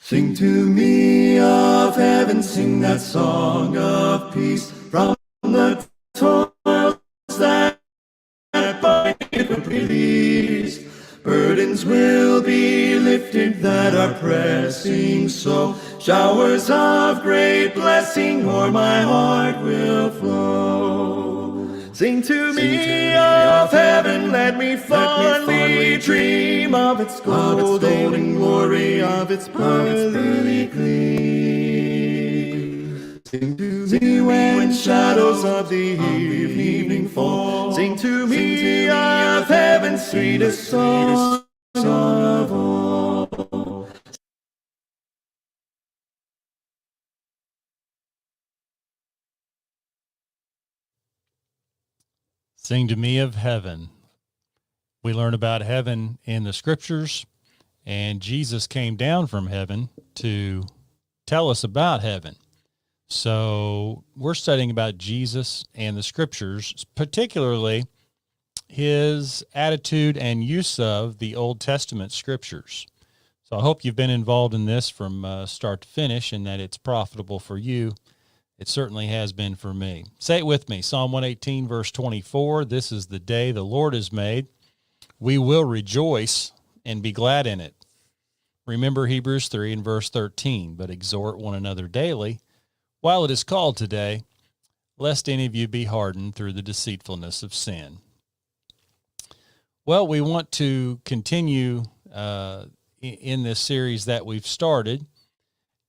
Sing to me of heaven, sing that song of peace from the toils that bind with release. Burdens will be lifted that are pressing so. Showers of great blessing o'er my heart will flow. Sing to me of heaven, let me fondly dream of its golden glory, of its pearly gleam. Sing to me when shadows of the evening fall. Sing to me of heaven's sweetest song of all. Sing to me of heaven. We learn about heaven in the Scriptures, and Jesus came down from heaven to tell us about heaven. So we're studying about Jesus and the Scriptures, particularly his attitude and use of the Old Testament Scriptures. So I hope you've been involved in this from start to finish and that it's profitable for you. It certainly has been for me. Say it with me. Psalm 118, verse 24, this is the day the Lord has made. We will rejoice and be glad in it. Remember Hebrews 3 and verse 13, but exhort one another daily while it is called today, lest any of you be hardened through the deceitfulness of sin. Well, we want to continue in this series that we've started,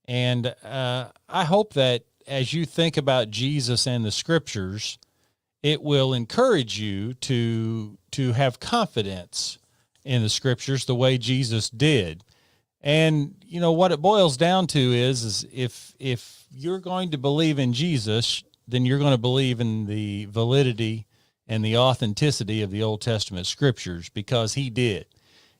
and I hope that as you think about Jesus and the Scriptures, it will encourage you to have confidence in the Scriptures the way Jesus did. And, you know, what it boils down to is if you're going to believe in Jesus, then you're going to believe in the validity and the authenticity of the Old Testament Scriptures, because he did.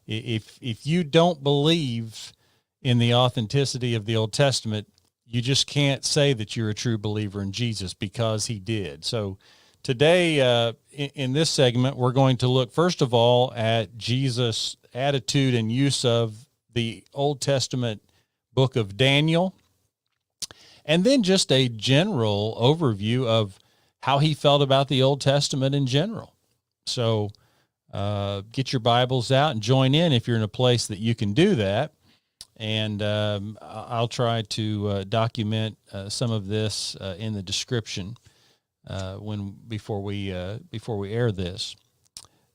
If you don't believe in the authenticity of the Old Testament, you just can't say that you're a true believer in Jesus, because he did. So today, in this segment, we're going to look, first of all, at Jesus' attitude and use of the Old Testament book of Daniel, and then just a general overview of how he felt about the Old Testament in general. So get your Bibles out and join in if you're in a place that you can do that. And I'll try to document some of this in the description before we air this.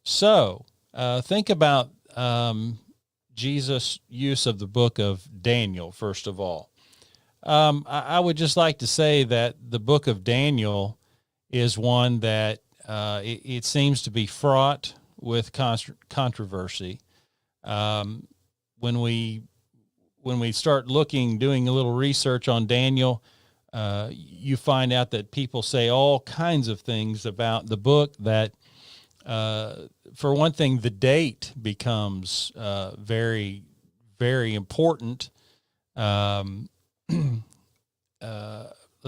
So think about Jesus' use of the book of Daniel. First of all, I would just like to say that the book of Daniel is one that it seems to be fraught with controversy. When we start doing a little research on Daniel, you find out that people say all kinds of things about the book that, for one thing, the date becomes very, very important. Let's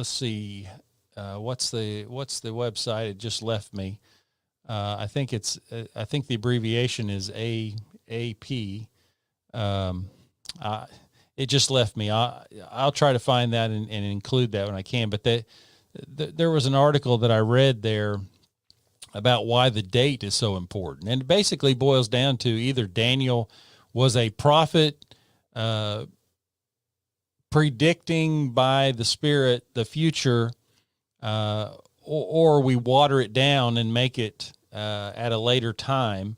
see, what's the website? It just left me. I think the abbreviation is AAP. It just left me. I'll try to find that and include that when I can. But there was an article that I read there about why the date is so important. And it basically boils down to either Daniel was a prophet predicting by the Spirit the future, or we water it down and make it at a later time,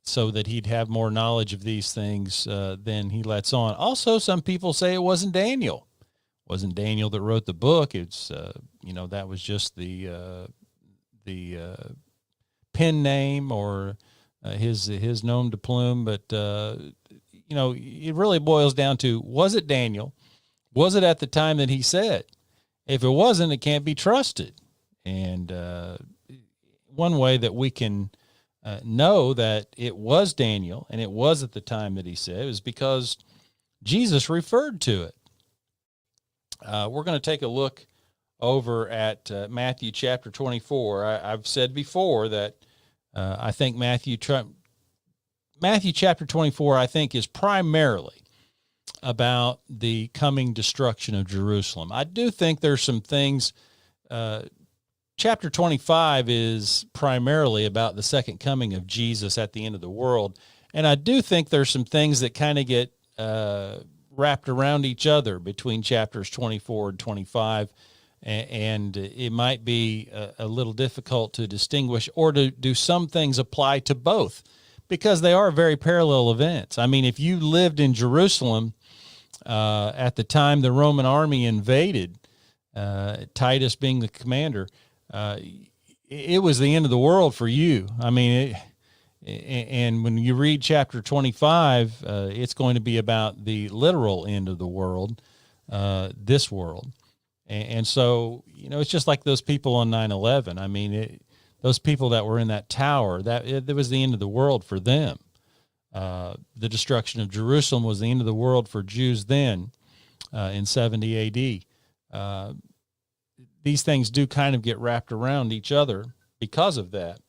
so that he'd have more knowledge of these things than he lets on. Also, some people say it wasn't Daniel. It wasn't Daniel that wrote the book. It's that was just the pen name or his nom de plume. But it really boils down to, was it Daniel? Was it at the time that he said? If it wasn't, it can't be trusted. And one way that we can know that it was Daniel and it was at the time that he said is because Jesus referred to it. We're going to take a look over at Matthew chapter 24. I've said before that I think Matthew chapter 24, I think, is primarily about the coming destruction of Jerusalem. I do think there's some things. Chapter 25 is primarily about the second coming of Jesus at the end of the world. And I do think there's some things that kind of get wrapped around each other between chapters 24 and 25. And it might be a little difficult to distinguish, or to do some things apply to both, because they are very parallel events. I mean, if you lived in Jerusalem at the time the Roman army invaded, Titus being the commander, it was the end of the world for you. I mean, and when you read chapter 25, it's going to be about the literal end of the world, this world. And so, you know, it's just like those people on 9/11. I mean, those people that were in that tower, that was the end of the world for them. The destruction of Jerusalem was the end of the world for Jews then, in 70 A.D. These things do kind of get wrapped around each other because of that.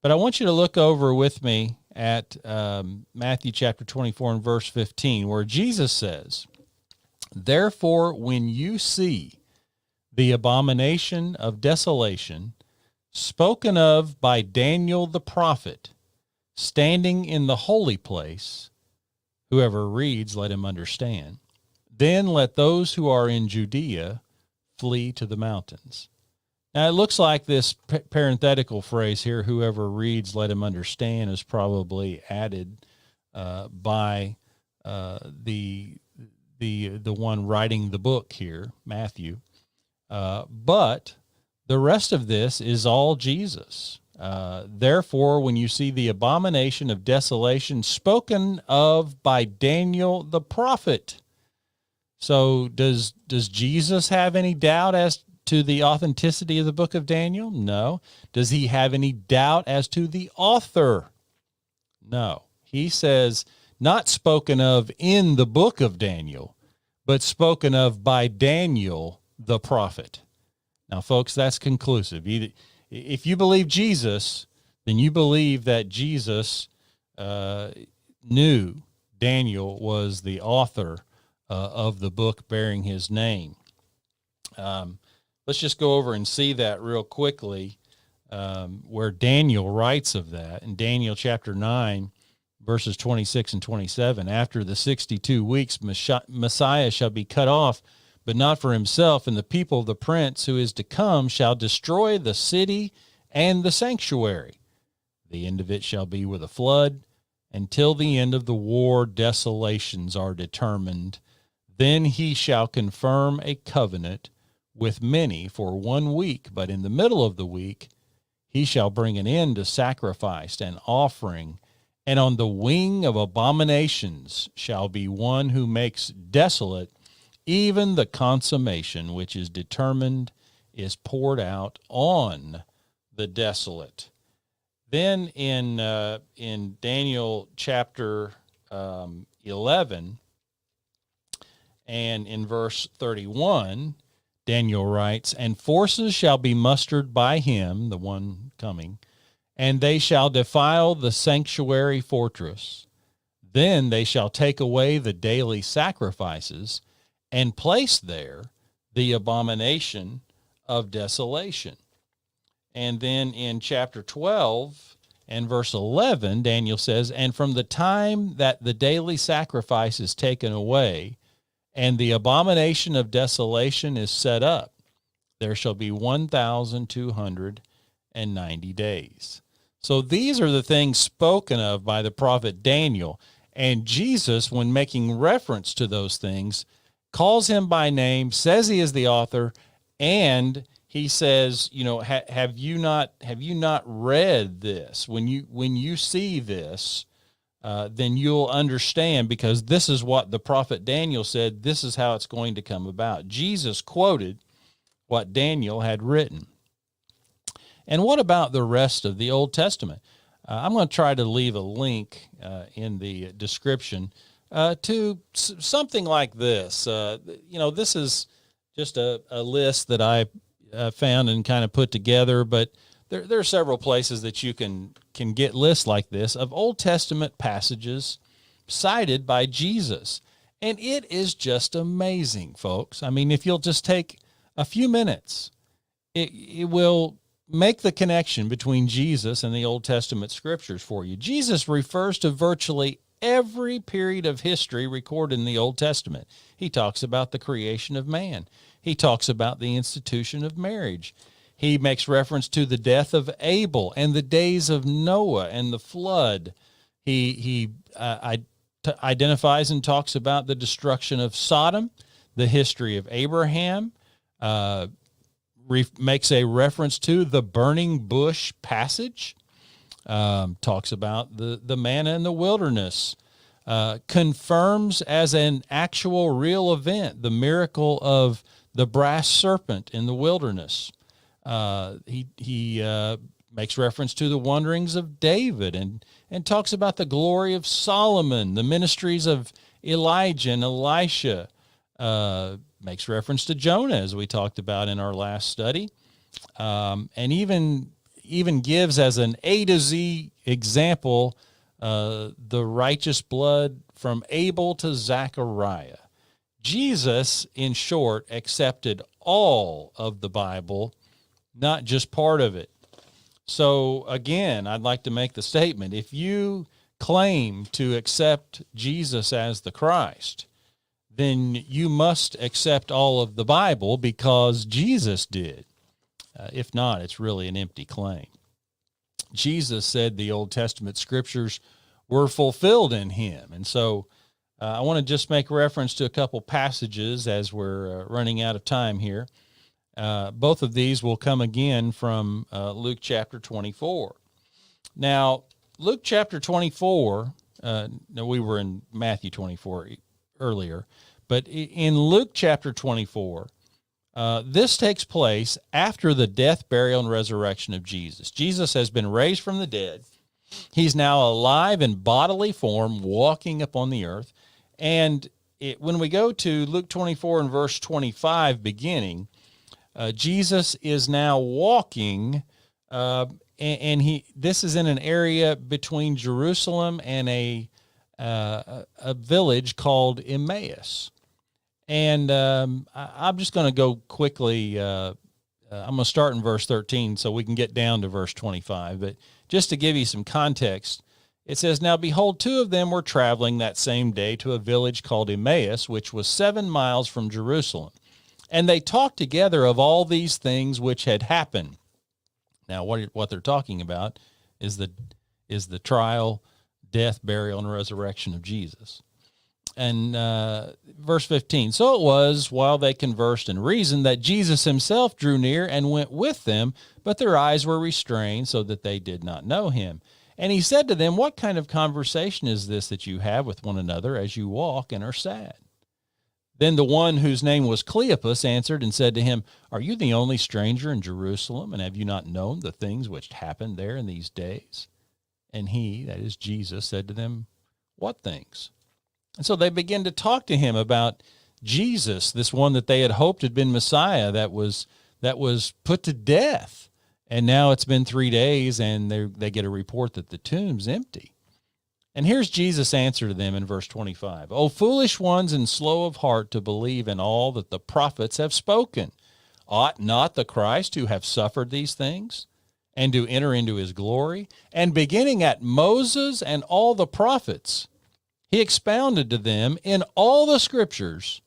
But I want you to look over with me at Matthew chapter 24 and verse 15, where Jesus says, "Therefore, when you see the abomination of desolation spoken of by Daniel the prophet standing in the holy place, whoever reads, let him understand. Then let those who are in Judea flee to the mountains." Now, it looks like this parenthetical phrase here, whoever reads, let him understand, is probably added by the one writing the book here, Matthew. But the rest of this is all Jesus. Therefore, when you see the abomination of desolation spoken of by Daniel the prophet. So does Jesus have any doubt as to the authenticity of the book of Daniel? No. Does he have any doubt as to the author? No. He says, not spoken of in the book of Daniel, but spoken of by Daniel the prophet. Now, folks, that's conclusive. If you believe Jesus, then you believe that Jesus knew Daniel was the author of the book bearing his name. Let's just go over and see that real quickly, where Daniel writes of that. In Daniel chapter 9, verses 26 and 27, after the 62 weeks, Messiah shall be cut off, but not for himself, and the people of the prince who is to come shall destroy the city and the sanctuary. The end of it shall be with a flood. Until the end of the war, desolations are determined. Then he shall confirm a covenant with many for 1 week, but in the middle of the week he shall bring an end to sacrifice and offering, and on the wing of abominations shall be one who makes desolate. Even the consummation which is determined is poured out on the desolate. Then in Daniel chapter 11 and in verse 31, Daniel writes, "And forces shall be mustered by him," the one coming, "and they shall defile the sanctuary fortress. Then they shall take away the daily sacrifices and place there the abomination of desolation." And then in chapter 12 and verse 11, Daniel says, "And from the time that the daily sacrifice is taken away and the abomination of desolation is set up, there shall be 1,290 days." So these are the things spoken of by the prophet Daniel. And Jesus, when making reference to those things, calls him by name, says he is the author, and he says, you know, have you not read this? When you see this, then you'll understand, because this is what the prophet Daniel said. This is how it's going to come about. Jesus quoted what Daniel had written. And what about the rest of the Old Testament? I'm going to try to leave a link in the description to something like this. This is just a list that I found and kind of put together, but there are several places that you can get lists like this of Old Testament passages cited by Jesus. And it is just amazing, folks. I mean, if you'll just take a few minutes, it will make the connection between Jesus and the Old Testament scriptures for you. Jesus refers to virtually every period of history recorded in the Old Testament. He talks about the creation of man. He talks about the institution of marriage. He makes reference to the death of Abel and the days of Noah and the flood. He identifies and talks about the destruction of Sodom, the history of Abraham, makes a reference to the burning bush passage, talks about the manna in the wilderness, confirms as an actual real event the miracle of the brass serpent in the wilderness. He makes reference to the wanderings of David and talks about the glory of Solomon, the ministries of Elijah and Elisha, makes reference to Jonah, as we talked about in our last study, and even gives as an A to Z example the righteous blood from Abel to Zechariah. Jesus, in short, accepted all of the Bible, not just part of it. So again, I'd like to make the statement, if you claim to accept Jesus as the Christ, then you must accept all of the Bible because Jesus did. If not, it's really an empty claim. Jesus said the Old Testament scriptures were fulfilled in him. And so I want to just make reference to a couple passages as we're running out of time here. Both of these will come again from Luke chapter 24. Now, Luke chapter 24, we were in Matthew 24 earlier, but in Luke chapter 24, this takes place after the death, burial, and resurrection of Jesus. Jesus has been raised from the dead. He's now alive in bodily form, walking upon the earth. And when we go to Luke 24 and verse 25 beginning, Jesus is now walking, and this is in an area between Jerusalem and a village called Emmaus. And I'm just going to go quickly. I'm going to start in verse 13 so we can get down to verse 25. But just to give you some context, it says, "Now behold, two of them were traveling that same day to a village called Emmaus, which was 7 miles from Jerusalem. And they talked together of all these things which had happened." Now, what they're talking about is the trial, death, burial, and resurrection of Jesus. And verse 15, "So it was, while they conversed and reasoned, that Jesus himself drew near and went with them, but their eyes were restrained, so that they did not know him. And he said to them, What kind of conversation is this that you have with one another as you walk and are sad? Then the one whose name was Cleopas answered and said to him, Are you the only stranger in Jerusalem, and have you not known the things which happened there in these days? And he," that is Jesus, "said to them, What things?" And so they began to talk to him about Jesus, this one that they had hoped had been Messiah, that was put to death. And now it's been 3 days, and they get a report that the tomb's empty. And here's Jesus' answer to them in verse 25. "O foolish ones and slow of heart to believe in all that the prophets have spoken. Ought not the Christ to have suffered these things and to enter into his glory? And beginning at Moses and all the prophets, he expounded to them in all the scriptures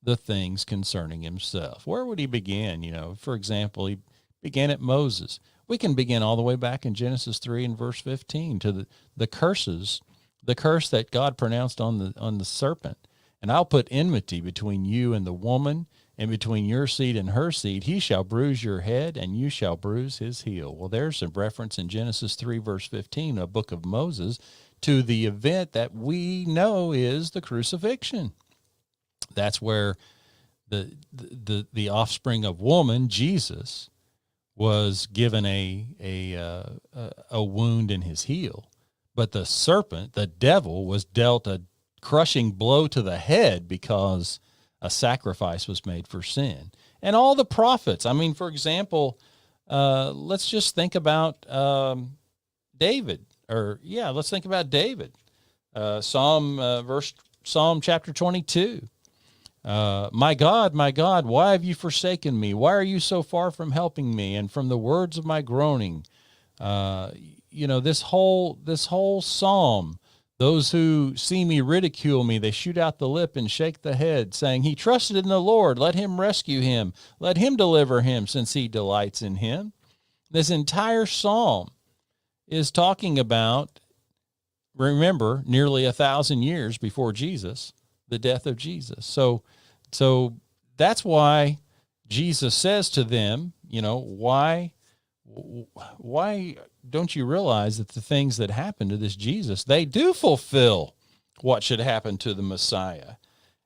the things concerning himself." Where would he begin? For example, he began at Moses. We can begin all the way back in Genesis 3 and verse 15 to the curses, the curse that God pronounced on the serpent. "And I'll put enmity between you and the woman, and between your seed and her seed. He shall bruise your head, and you shall bruise his heel." Well, there's a reference in Genesis 3 verse 15, a book of Moses, to the event that we know is the crucifixion. That's where the offspring of woman, Jesus, was given a wound in his heel. But the serpent, the devil, was dealt a crushing blow to the head because a sacrifice was made for sin. And all the prophets, for example, let's just think about David. Let's think about David. Psalm chapter 22. My God, why have you forsaken me? Why are you so far from helping me and from the words of my groaning? This whole psalm, those who see me ridicule me, they shoot out the lip and shake the head, saying, he trusted in the Lord. Let him rescue him. Let him deliver him, since he delights in him. This entire psalm is talking about, remember, nearly 1,000 years before Jesus, the death of Jesus. So that's why Jesus says to them, why don't you realize that the things that happen to this Jesus, they do fulfill what should happen to the Messiah?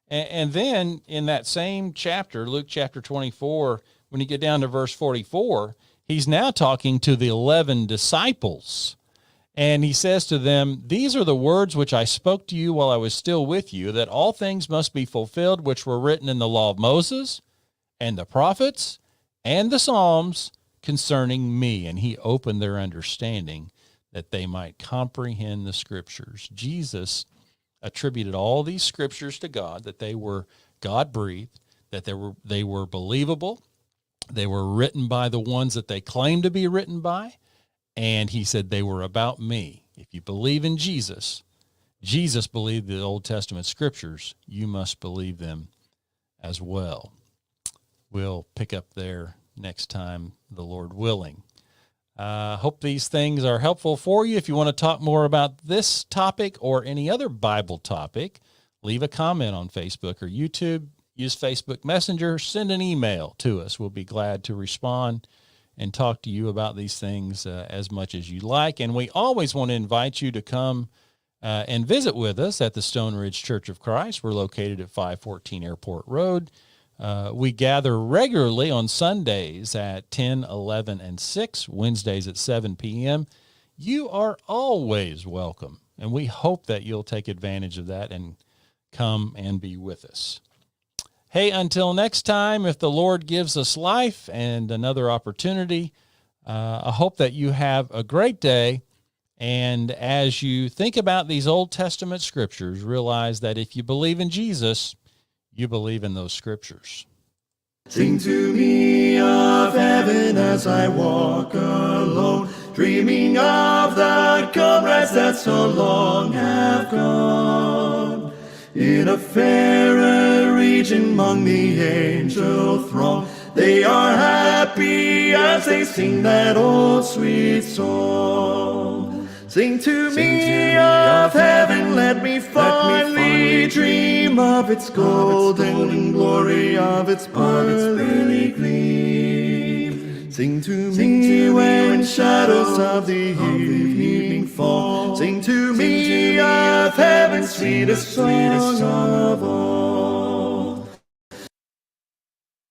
And then in that same chapter, Luke chapter 24, when you get down to verse 44, he's now talking to the 11 disciples. And he says to them, these are the words which I spoke to you while I was still with you, that all things must be fulfilled which were written in the law of Moses and the prophets and the Psalms concerning me. And he opened their understanding that they might comprehend the Scriptures. Jesus attributed all these Scriptures to God, that they were God-breathed, that they were believable, they were written by the ones that they claimed to be written by, and he said they were about me. If you believe in Jesus, Jesus believed the Old Testament Scriptures, you must believe them as well. We'll pick up there next time, the Lord willing. Hope these things are helpful for you. If you want to talk more about this topic or any other Bible topic, leave a comment on Facebook or YouTube. Use Facebook Messenger. Send an email to us. We'll be glad to respond and talk to you about these things as much as you like. And we always want to invite you to come and visit with us at the Stone Ridge Church of Christ. We're located at 514 Airport Road. We gather regularly on Sundays at 10, 11, and 6, Wednesdays at 7 p.m. You are always welcome, and we hope that you'll take advantage of that and come and be with us. Hey, until next time, if the Lord gives us life and another opportunity, I hope that you have a great day. And as you think about these Old Testament Scriptures, realize that if you believe in Jesus, you believe in those Scriptures. Sing to me of heaven as I walk alone, dreaming of the comrades that so long have gone. In a fairer region among the angel throng, they are happy as they sing that old sweet song. Sing to me of heaven, let me fondly dream of its golden glory, of its pearly gleam. Sing to me when shadows of the evening fall. Sing to me of heaven's sweetest song of all.